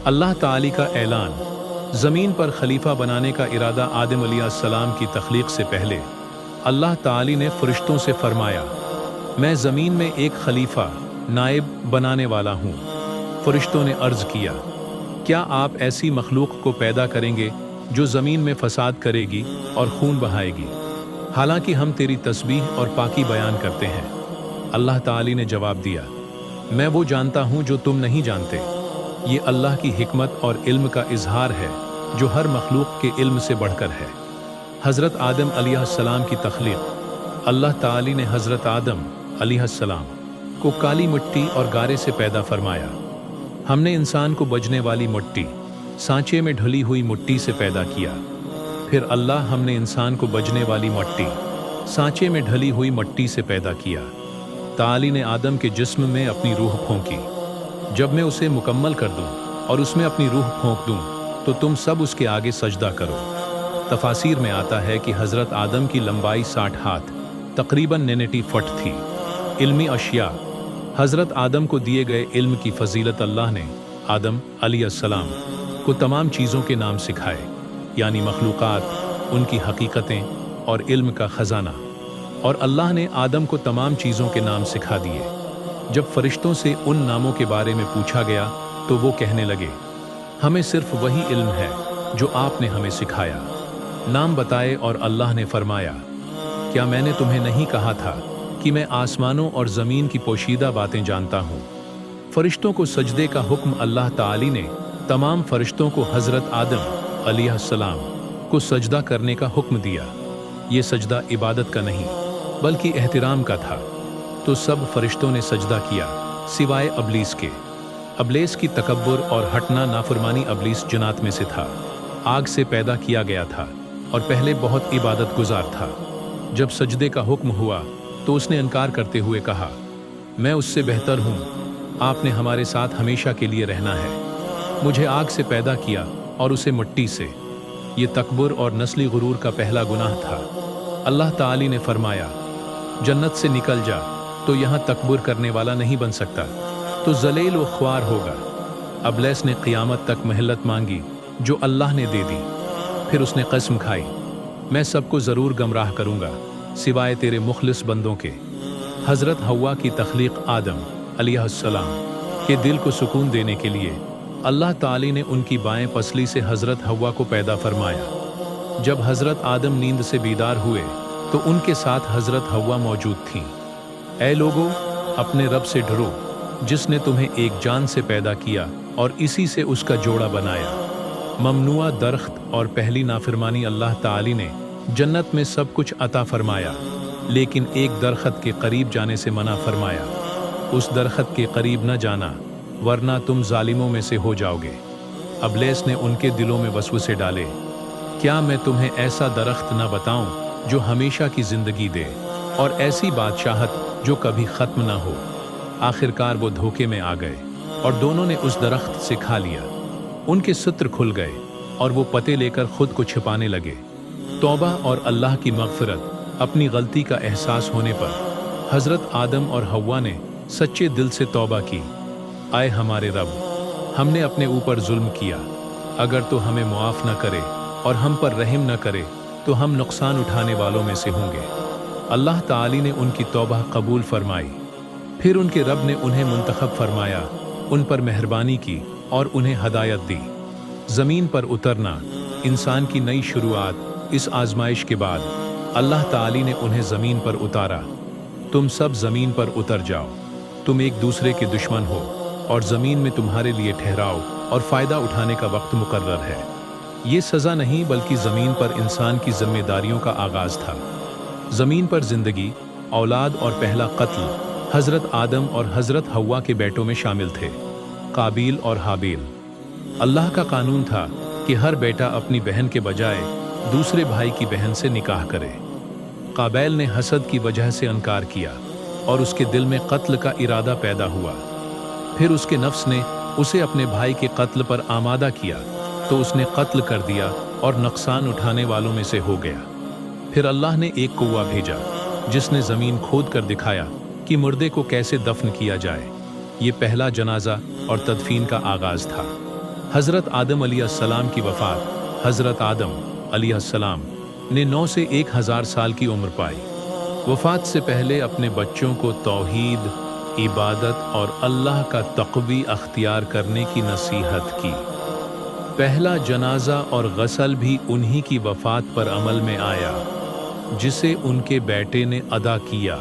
अल्लाह ताली का ऐलान। ज़मीन पर खलीफा बनाने का इरादा आदम अलैहिस्सलाम की तख्लीक से पहले अल्लाह ताली ने फरिश्तों से फरमाया, मैं ज़मीन में एक खलीफा नायब बनाने वाला हूँ। फरिश्तों ने अर्ज़ किया, क्या आप ऐसी मखलूक को पैदा करेंगे जो ज़मीन में फसाद करेगी और खून बहाएगी, हालांकि हम तेरी तस्बीह और पाकी बयान करते हैं। अल्लाह ताली ने जवाब दिया, मैं वो जानता हूँ जो तुम नहीं जानते। ये अल्लाह की हिकमत और इल्म का इजहार है जो हर मखलूक के इल्म से बढ़कर है। हज़रत आदम अलैहिस्सलाम की तख्लीक। अल्लाह ताली ने हज़रत आदम अलैहिस्सलाम को काली मिट्टी और गारे से पैदा फरमाया। हमने इंसान को बजने वाली मिट्टी, सांचे में ढली हुई मिट्टी से पैदा किया। फिर अल्लाह हमने इंसान को बजने वाली मिट्टी, सांचे में ढली हुई मिट्टी से पैदा किया। ताली ने आदम के जिस्म में अपनी रूह फूंकी। जब मैं उसे मुकम्मल कर दूं और उसमें अपनी रूह फूंक दूं तो तुम सब उसके आगे सजदा करो। तफासीर में आता है कि हज़रत आदम की लंबाई 60 हाथ तकरीबन 99 फुट थी। इल्मी अशिया। हज़रत आदम को दिए गए इल्म की फजीलत अल्लाह ने आदम अलैहिस्सलाम को तमाम चीज़ों के नाम सिखाए, यानी मखलूक़ात, उनकी हकीकतें और इल्म का ख़जाना। और अल्लाह ने आदम को तमाम चीज़ों के नाम सिखा दिए। जब फरिश्तों से उन नामों के बारे में पूछा गया तो वो कहने लगे, हमें सिर्फ वही इल्म है जो आपने हमें सिखाया। नाम बताए और अल्लाह ने फरमाया, क्या मैंने तुम्हें नहीं कहा था कि मैं आसमानों और ज़मीन की पोशीदा बातें जानता हूँ। फरिश्तों को सजदे का हुक्म अल्लाह ताली ने तमाम फरिश्तों को हज़रत आदम अलैहिस्सलाम को सजदा करने का हुक्म दिया। ये सजदा इबादत का नहीं बल्कि एहतिराम का था। तो सब फरिश्तों ने सजदा किया सिवाय अबलीस के। अबलीस की तकब्बुर और हटना नाफरमानी। अबलीस जन्नत में से था, आग से पैदा किया गया था और पहले बहुत इबादत गुजार था। जब सजदे का हुक्म हुआ तो उसने इनकार करते हुए कहा, मैं उससे बेहतर हूँ, आपने हमारे साथ हमेशा के लिए रहना है। मुझे आग से पैदा किया और उसे मिट्टी से। ये तकब्बुर और नस्ली गुरूर का पहला गुनाह था। अल्लाह ताली ने फरमाया, जन्नत से निकल जा, तो यहाँ तकब्बुर करने वाला नहीं बन सकता, तो जलील व ख्वार होगा। अबलीस ने क़ियामत तक मोहलत मांगी जो अल्लाह ने दे दी। फिर उसने कसम खाई, मैं सबको ज़रूर गमराह करूँगा सिवाय तेरे मुखलिस बंदों के। हज़रत हव्वा की तख्लीक। आदम अलैहिस्सलाम के दिल को सुकून देने के लिए अल्लाह ताली ने उनकी बाएं पसली से हज़रत हव्वा को पैदा फरमाया। जब हज़रत आदम नींद से बीदार हुए तो उनके साथ हज़रत हव्वा मौजूद थीं। ऐ लोगों, अपने रब से डरो जिसने तुम्हें एक जान से पैदा किया और इसी से उसका जोड़ा बनाया। ममनुआ दरख्त और पहली नाफरमानी। अल्लाह ताली ने जन्नत में सब कुछ अता फरमाया, लेकिन एक दरख्त के करीब जाने से मना फरमाया। उस दरख्त के करीब न जाना वरना तुम जालिमों में से हो जाओगे। अबलीस ने उनके दिलों में वसवसे डाले, क्या मैं तुम्हें ऐसा दरख्त न बताऊं जो हमेशा की जिंदगी दे और ऐसी बादशाहत जो कभी ख़त्म न हो। आखिरकार वो धोखे में आ गए और दोनों ने उस दरख्त से खा लिया। उनके सत्र खुल गए और वो पते लेकर खुद को छिपाने लगे। तौबा और अल्लाह की मग़फ़िरत। अपनी गलती का एहसास होने पर हज़रत आदम और हव्वा ने सच्चे दिल से तौबा की। आए हमारे रब, हमने अपने ऊपर जुल्म किया, अगर तो हमें मुआफ़ न करे और हम पर रहम न करे तो हम नुकसान उठाने वालों में से होंगे। अल्लाह ताली ने उनकी तौबा कबूल फरमाई। फिर उनके रब ने उन्हें मुंतखब फरमाया, उन पर मेहरबानी की और उन्हें हदायत दी। ज़मीन पर उतरना, इंसान की नई शुरुआत। इस आजमाइश के बाद अल्लाह ताली ने उन्हें ज़मीन पर उतारा। तुम सब ज़मीन पर उतर जाओ, तुम एक दूसरे के दुश्मन हो और ज़मीन में तुम्हारे लिए ठहराव और फ़ायदा उठाने का वक्त मुकर्रर है। ये सज़ा नहीं बल्कि ज़मीन पर इंसान की जिम्मेदारियों का आगाज़ था। ज़मीन पर ज़िंदगी, औलाद और पहला कत्ल हज़रत आदम और हज़रत हव्वा के बेटों में शामिल थे, काबील और हाबील। अल्लाह का कानून था कि हर बेटा अपनी बहन के बजाय दूसरे भाई की बहन से निकाह करे। काबैल ने हसद की वजह से इनकार किया और उसके दिल में कत्ल का इरादा पैदा हुआ। फिर उसके नफ्स ने उसे अपने भाई के कत्ल पर आमादा किया तो उसने कत्ल कर दिया और नुकसान उठाने वालों में से हो गया। फिर अल्लाह ने एक कौवा भेजा जिसने ज़मीन खोद कर दिखाया कि मुर्दे को कैसे दफन किया जाए। ये पहला जनाजा और तदफीन का आगाज़ था। حضرت آدم علیہ السلام کی وفات۔ حضرت آدم علیہ السلام نے 9 سے 1000 سال کی عمر پائی۔ وفات سے پہلے اپنے بچوں کو توحید، عبادت اور اللہ کا تقوی اختیار کرنے کی نصیحت کی۔ پہلا جنازہ اور غسل بھی انہی کی وفات پر عمل میں آیا، جسے ان کے بیٹے نے ادا کیا۔